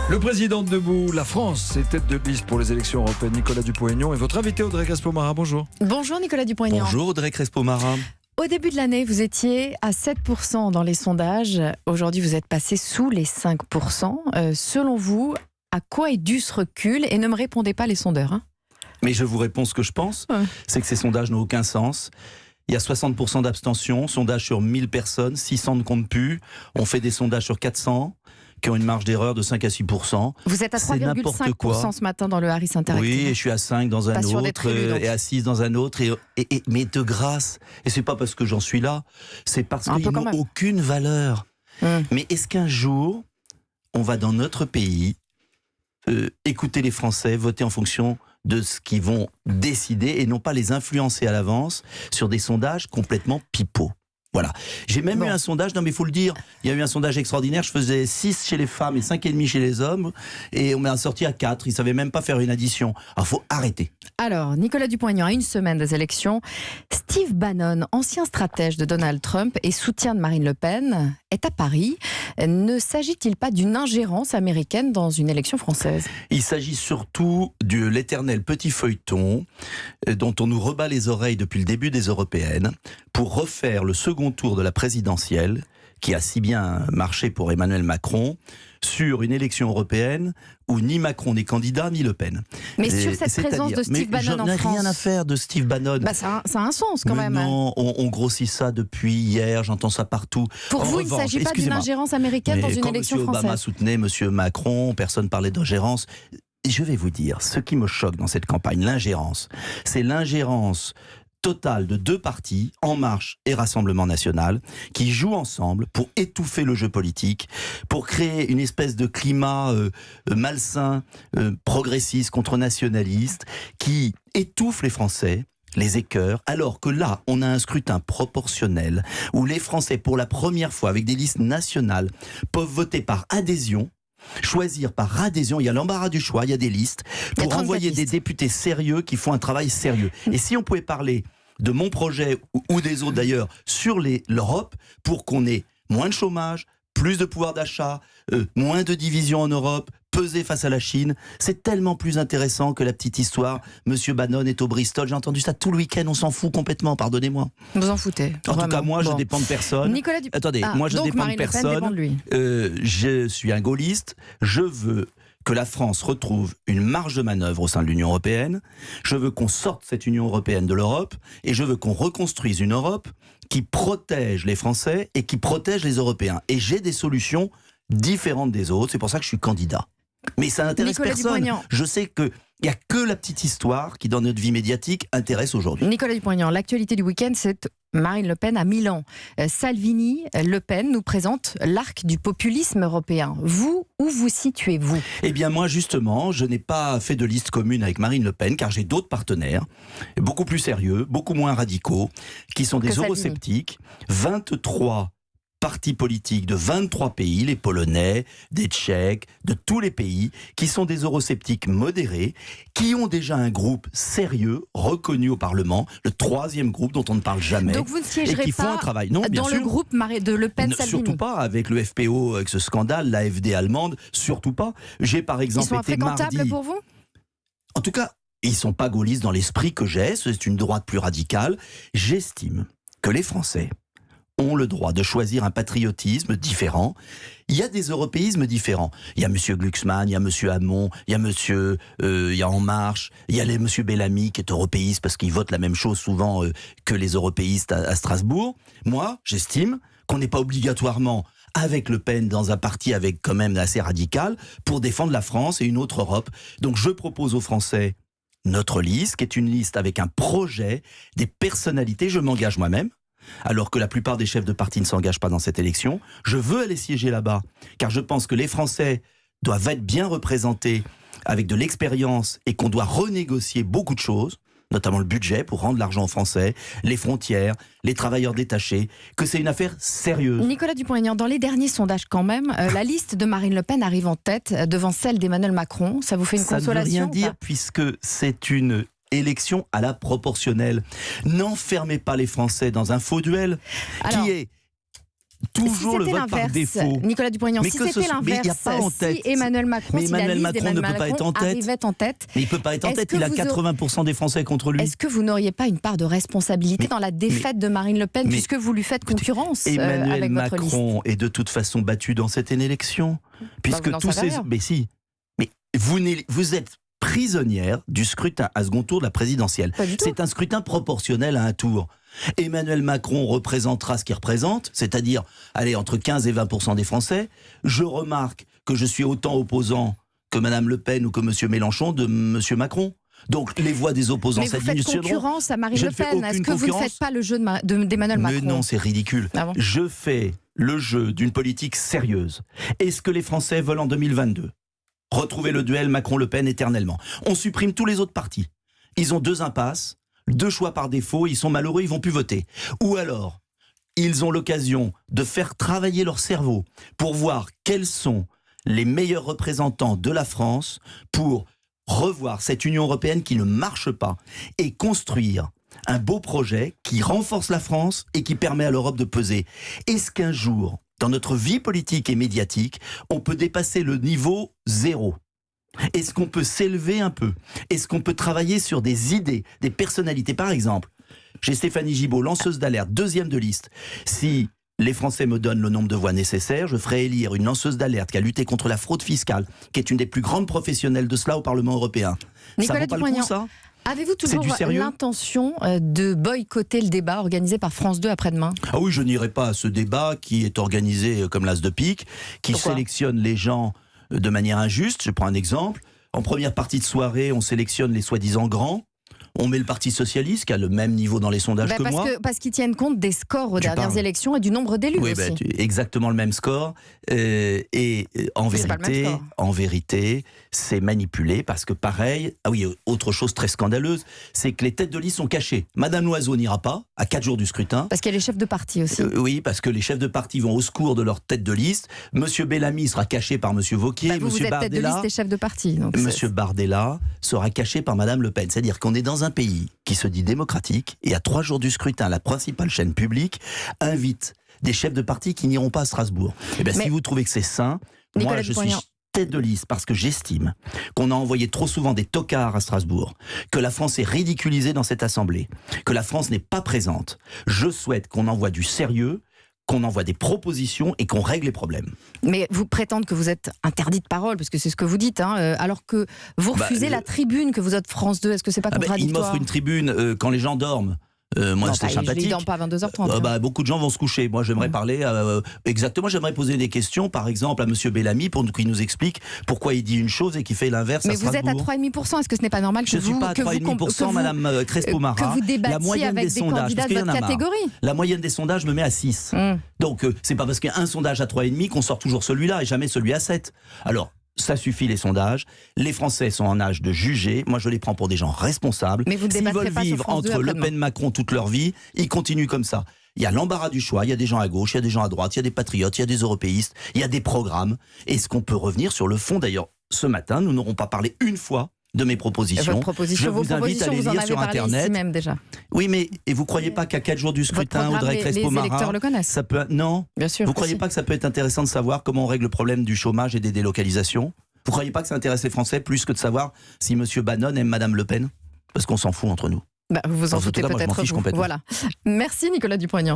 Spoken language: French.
Le président debout, la France, est tête de liste pour les élections européennes. Nicolas Dupont-Aignan et votre invité Audrey Crespo-Mara. Bonjour. Bonjour Nicolas Dupont-Aignan. Bonjour Audrey Crespo-Mara. Au début de l'année, vous étiez à 7% dans les sondages. Aujourd'hui, vous êtes passé sous les 5%. Selon vous, à quoi est dû ce recul? Et ne me répondez pas les sondeurs. Hein. Mais je vous réponds ce que je pense, c'est que ces sondages n'ont aucun sens. Il y a 60% d'abstention, sondage sur 1000 personnes, 600 ne comptent plus. On fait des sondages sur 400 qui ont une marge d'erreur de 5 à 6%. Vous êtes à 3,5% ce matin dans le Harris Interactive. Oui, et je suis à 5 dans un autre, et à 6 dans un autre. Mais de grâce, et c'est pas parce que j'en suis là, c'est parce qu'ils n'ont aucune valeur. Mais est-ce qu'un jour, on va dans notre pays écouter les Français, voter en fonction de ce qu'ils vont décider et non pas les influencer à l'avance sur des sondages complètement pipeaux? Voilà. J'ai même eu un sondage, non mais il faut le dire, il y a eu un sondage extraordinaire, je faisais 6 chez les femmes et 5,5 chez les hommes, et on m'a sorti à 4, ils ne savaient même pas faire une addition. Alors il faut arrêter. Alors, Nicolas Dupont-Aignan, à une semaine des élections, Steve Bannon, ancien stratège de Donald Trump et soutien de Marine Le Pen, est à Paris. Ne s'agit-il pas d'une ingérence américaine dans une élection française? Il s'agit surtout de l'éternel petit feuilleton dont on nous rebat les oreilles depuis le début des européennes pour refaire le second tour de la présidentielle qui a si bien marché pour Emmanuel Macron sur une élection européenne où ni Macron n'est candidat ni Le Pen. Mais sur cette présence de Steve Bannon en France, j'en ai rien à faire de Steve Bannon. Ça a un sens quand même. Non, on grossit ça depuis hier, j'entends ça partout. Pour vous, il ne s'agit pas d'une ingérence américaine dans une élection française? Quand M. Obama soutenait M. Macron, personne parlait d'ingérence. Je vais vous dire, ce qui me choque dans cette campagne, l'ingérence, c'est l'ingérence total de deux partis, En Marche et Rassemblement National, qui jouent ensemble pour étouffer le jeu politique, pour créer une espèce de climat malsain, progressiste contre nationaliste, qui étouffe les Français, les écœurs, alors que là, on a un scrutin proportionnel, où les Français, pour la première fois, avec des listes nationales, peuvent voter par adhésion, choisir par adhésion. Il y a l'embarras du choix, il y a des listes pour envoyer des députés sérieux qui font un travail sérieux. Et si on pouvait parler de mon projet ou des autres d'ailleurs sur l'Europe, pour qu'on ait moins de chômage, plus de pouvoir d'achat, moins de division en Europe, peser face à la Chine, c'est tellement plus intéressant que la petite histoire. Monsieur Bannon est au Bristol, j'ai entendu ça tout le week-end, on s'en fout complètement, pardonnez-moi. Vous en foutez? En tout cas, moi, je dépends de personne. Attendez, moi, je dépends de personne. Je suis un gaulliste, je veux que la France retrouve une marge de manœuvre au sein de l'Union européenne. Je veux qu'on sorte cette Union européenne de l'Europe et je veux qu'on reconstruise une Europe qui protège les Français et qui protège les Européens. Et j'ai des solutions différentes des autres, c'est pour ça que je suis candidat. Mais ça n'intéresse personne. Je sais qu'il n'y a que la petite histoire qui, dans notre vie médiatique, intéresse aujourd'hui. Nicolas Dupont-Aignan, l'actualité du week-end, c'est Marine Le Pen à Milan. Salvini, Le Pen nous présente l'arc du populisme européen. Vous, où vous situez-vous? Eh bien moi, justement, je n'ai pas fait de liste commune avec Marine Le Pen, car j'ai d'autres partenaires, beaucoup plus sérieux, beaucoup moins radicaux, qui sont des eurosceptiques. 23 partis politiques de 23 pays, les Polonais, des Tchèques, de tous les pays, qui sont des eurosceptiques modérés, qui ont déjà un groupe sérieux, reconnu au Parlement, le 3e groupe dont on ne parle jamais. Donc vous ne siégerez et qui font un travail. Non, bien dans sûr. Le groupe de Le Pen-Salvini? Surtout pas, avec le FPO, avec ce scandale, l'AfD allemande, surtout pas. J'ai par exemple été mardi... Ils sont infréquentables pour vous? En tout cas, ils ne sont pas gaullistes dans l'esprit que j'ai, c'est une droite plus radicale. J'estime que les Français ont le droit de choisir un patriotisme différent. Il y a des européismes différents. Il y a M. Glucksmann, il y a M. Hamon, il y a En Marche, il y a M. Bellamy qui est européiste parce qu'il vote la même chose souvent que les européistes à Strasbourg. Moi, j'estime qu'on n'est pas obligatoirement avec Le Pen dans un parti avec quand même assez radical pour défendre la France et une autre Europe. Donc je propose aux Français notre liste, qui est une liste avec un projet, des personnalités. Je m'engage moi-même, alors que la plupart des chefs de parti ne s'engagent pas dans cette élection. Je veux aller siéger là-bas, car je pense que les Français doivent être bien représentés avec de l'expérience et qu'on doit renégocier beaucoup de choses, notamment le budget pour rendre l'argent aux Français, les frontières, les travailleurs détachés, que c'est une affaire sérieuse. Nicolas Dupont-Aignan, dans les derniers sondages quand même, la liste de Marine Le Pen arrive en tête devant celle d'Emmanuel Macron. Ça vous fait une consolation? Ça ne veut rien dire puisque c'est une élection à la proportionnelle. N'enfermez pas les Français dans un faux duel qui est toujours le vote par défaut. Nicolas Dupont-Aignan, si c'était l'inverse, si Emmanuel Macron, Emmanuel Macron ne peut pas être en tête. Arrivait en tête. Mais il ne peut pas être en tête, il a 80% des Français contre lui. Est-ce que vous n'auriez pas une part de responsabilité dans la défaite de Marine Le Pen, puisque vous lui faites concurrence Emmanuel avec votre Macron liste est de toute façon battu dans cette élection. Puisque tous ces... Mais si. Mais vous êtes prisonnière du scrutin à second tour de la présidentielle. C'est un scrutin proportionnel à un tour. Emmanuel Macron représentera ce qu'il représente, c'est-à-dire entre 15 et 20% des Français. Je remarque que je suis autant opposant que Mme Le Pen ou que M. Mélenchon de M. Macron. Donc les voix des opposants s'alignent. Mais vous faites concurrence à Marine Le Pen. Est-ce que vous ne faites pas le jeu d'Emmanuel Macron? Mais non, c'est ridicule. Ah bon? Je fais le jeu d'une politique sérieuse. Est-ce que les Français veulent en 2022 retrouver le duel Macron-Le Pen éternellement? On supprime tous les autres partis. Ils ont 2 impasses, 2 choix par défaut, ils sont malheureux, ils vont plus voter. Ou alors, ils ont l'occasion de faire travailler leur cerveau pour voir quels sont les meilleurs représentants de la France pour revoir cette Union européenne qui ne marche pas et construire un beau projet qui renforce la France et qui permet à l'Europe de peser. Est-ce qu'un jour, dans notre vie politique et médiatique, on peut dépasser le niveau 0 ? Est-ce qu'on peut s'élever un peu? Est-ce qu'on peut travailler sur des idées, des personnalités? Par exemple, j'ai Stéphanie Gibault, lanceuse d'alerte, 2e de liste. Si les Français me donnent le nombre de voix nécessaires, je ferai élire une lanceuse d'alerte qui a lutté contre la fraude fiscale, qui est une des plus grandes professionnelles de cela au Parlement européen. Nicolas Ça vaut pas le coup, ça? Avez-vous toujours l'intention de boycotter le débat organisé par France 2 après-demain? Ah oui, je n'irai pas à ce débat qui est organisé comme l'as de pique, qui sélectionne les gens de manière injuste. Je prends un exemple. En première partie de soirée, on sélectionne les soi-disant grands. On met le Parti Socialiste, qui a le même niveau dans les sondages que moi. Parce qu'ils tiennent compte des scores aux dernières élections et du nombre d'élus aussi. Exactement le même score. En vérité, c'est manipulé parce que pareil... Ah oui, autre chose très scandaleuse, c'est que les têtes de liste sont cachées. Madame Loiseau n'ira pas, à 4 jours du scrutin. Parce qu'elle est chef de parti aussi. Oui, parce que les chefs de parti vont au secours de leur tête de liste. Monsieur Bellamy sera caché par Monsieur Wauquiez. Vous êtes tête de liste et chef de parti. Monsieur Bardella sera caché par Madame Le Pen. C'est-à-dire qu'on est dans un pays qui se dit démocratique et à 3 jours du scrutin, la principale chaîne publique invite des chefs de parti qui n'iront pas à Strasbourg. Si vous trouvez que c'est sain, moi je suis tête de liste parce que j'estime qu'on a envoyé trop souvent des tocards à Strasbourg, que la France est ridiculisée dans cette assemblée, que la France n'est pas présente. Je souhaite qu'on envoie du sérieux, qu'on envoie des propositions et qu'on règle les problèmes. Mais vous prétendez que vous êtes interdit de parole, parce que c'est ce que vous dites, alors que vous refusez la tribune que vous êtes France 2, est-ce que c'est pas contradictoire? Il m'offre une tribune quand les gens dorment. Moi, c'est sympathique. Il ne dort pas à 22h30. Beaucoup de gens vont se coucher. Moi, j'aimerais parler exactement. J'aimerais poser des questions, par exemple, à Monsieur Bellamy pour qu'il nous explique pourquoi il dit une chose et qu'il fait l'inverse. Mais vous êtes à 3,5%. Est-ce que ce n'est pas normal que je ne suis pas à 3,5%, Madame Crespo-Mara. Que vous débattiez avec des candidats de votre catégorie. La moyenne des sondages me met à 6. Donc, c'est pas parce qu'il y a un sondage à 3,5 qu'on sort toujours celui-là et jamais celui à 7. Alors. Ça suffit les sondages. Les Français sont en âge de juger. Moi, je les prends pour des gens responsables. Mais vous s'ils veulent vivre entre Le Pen et Macron toute leur vie, ils continuent comme ça. Il y a l'embarras du choix. Il y a des gens à gauche, il y a des gens à droite, il y a des patriotes, il y a des européistes, il y a des programmes. Est-ce qu'on peut revenir sur le fond? D'ailleurs, ce matin, nous n'aurons pas parlé une fois de mes propositions. Je vous invite à les lire sur Internet. Même déjà. Oui, mais et vous croyez pas qu'à 4 jours du scrutin, Audrey Crespo-Mara, les électeurs le connaissent. Ça peut non. Bien sûr. Vous croyez pas que ça peut être intéressant de savoir comment on règle le problème du chômage et des délocalisations? Vous croyez pas que ça intéresse les Français plus que de savoir si M. Bannon aime Mme Le Pen? Parce qu'on s'en fout entre nous. Vous vous en foutez peut-être. Voilà. Merci Nicolas Dupont-Aignan.